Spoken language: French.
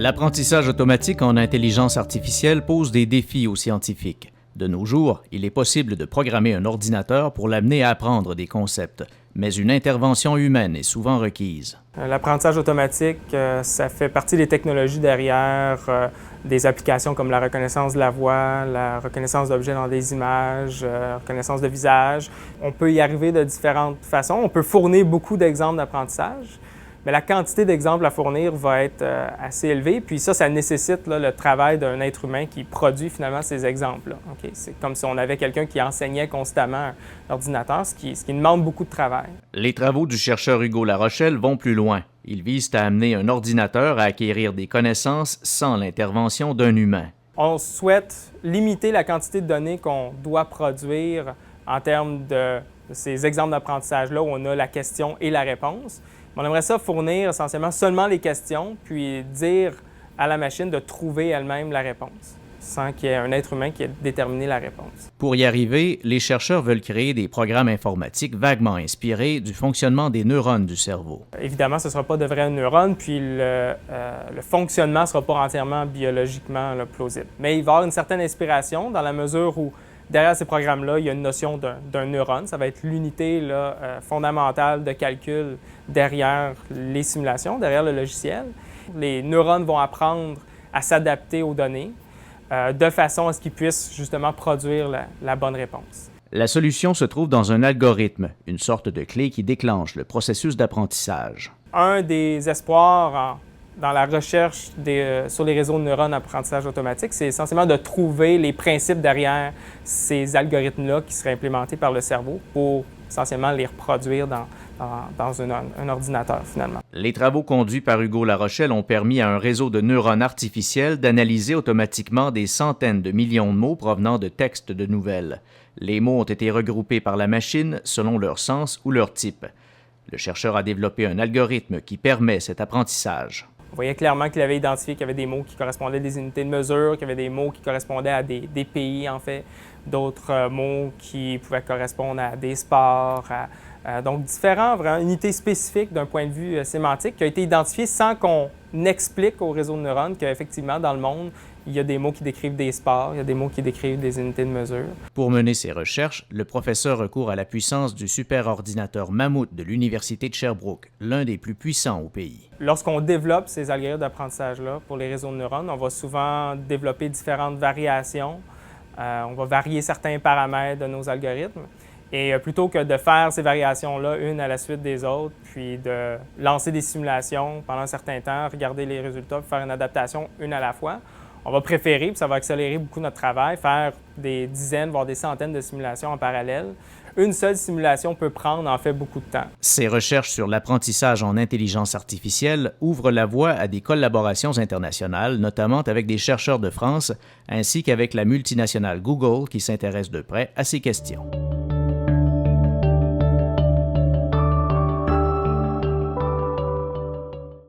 L'apprentissage automatique en intelligence artificielle pose des défis aux scientifiques. De nos jours, il est possible de programmer un ordinateur pour l'amener à apprendre des concepts, mais une intervention humaine est souvent requise. L'apprentissage automatique, ça fait partie des technologies derrière des applications comme la reconnaissance de la voix, la reconnaissance d'objets dans des images, reconnaissance de visage. On peut y arriver de différentes façons. On peut fournir beaucoup d'exemples d'apprentissage, mais la quantité d'exemples à fournir va être assez élevée. Puis ça nécessite le travail d'un être humain qui produit finalement ces exemples-là. Okay? C'est comme si on avait quelqu'un qui enseignait constamment un ordinateur, ce qui demande beaucoup de travail. Les travaux du chercheur Hugo Larochelle vont plus loin. Ils visent à amener un ordinateur à acquérir des connaissances sans l'intervention d'un humain. On souhaite limiter la quantité de données qu'on doit produire en termes de ces exemples d'apprentissage-là où on a la question et la réponse. On aimerait ça fournir essentiellement seulement les questions, puis dire à la machine de trouver elle-même la réponse, sans qu'il y ait un être humain qui ait déterminé la réponse. Pour y arriver, les chercheurs veulent créer des programmes informatiques vaguement inspirés du fonctionnement des neurones du cerveau. Évidemment, ce ne sera pas de vrais neurones, puis le fonctionnement ne sera pas entièrement biologiquement plausible. Mais il va y avoir une certaine inspiration dans la mesure où derrière ces programmes-là, il y a une notion d'un neurone. Ça va être l'unité fondamentale de calcul derrière les simulations, derrière le logiciel. Les neurones vont apprendre à s'adapter aux données de façon à ce qu'ils puissent justement produire la bonne réponse. La solution se trouve dans un algorithme, une sorte de clé qui déclenche le processus d'apprentissage. Un des espoirs dans la recherche sur les réseaux de neurones d'apprentissage automatique, c'est essentiellement de trouver les principes derrière ces algorithmes-là qui seraient implémentés par le cerveau pour essentiellement les reproduire dans un ordinateur, finalement. Les travaux conduits par Hugo Larochelle ont permis à un réseau de neurones artificiels d'analyser automatiquement des centaines de millions de mots provenant de textes de nouvelles. Les mots ont été regroupés par la machine selon leur sens ou leur type. Le chercheur a développé un algorithme qui permet cet apprentissage. On voyait clairement qu'il avait identifié qu'il y avait des mots qui correspondaient à des unités de mesure, qu'il y avait des mots qui correspondaient à des pays, en fait, d'autres mots qui pouvaient correspondre à des sports, donc différentes unités spécifiques d'un point de vue sémantique qui ont été identifiées sans qu'on explique au réseau de neurones qu'effectivement, dans le monde, il y a des mots qui décrivent des sports, il y a des mots qui décrivent des unités de mesure. Pour mener ses recherches, le professeur recourt à la puissance du superordinateur Mammouth de l'Université de Sherbrooke, l'un des plus puissants au pays. Lorsqu'on développe ces algorithmes d'apprentissage-là pour les réseaux de neurones, on va souvent développer différentes variations. On va varier certains paramètres de nos algorithmes. Et plutôt que de faire ces variations-là, une à la suite des autres, puis de lancer des simulations pendant un certain temps, regarder les résultats, puis faire une adaptation une à la fois, on va préférer, puis ça va accélérer beaucoup notre travail, faire des dizaines, voire des centaines de simulations en parallèle. Une seule simulation peut prendre en fait beaucoup de temps. Ces recherches sur l'apprentissage en intelligence artificielle ouvrent la voie à des collaborations internationales, notamment avec des chercheurs de France, ainsi qu'avec la multinationale Google qui s'intéresse de près à ces questions.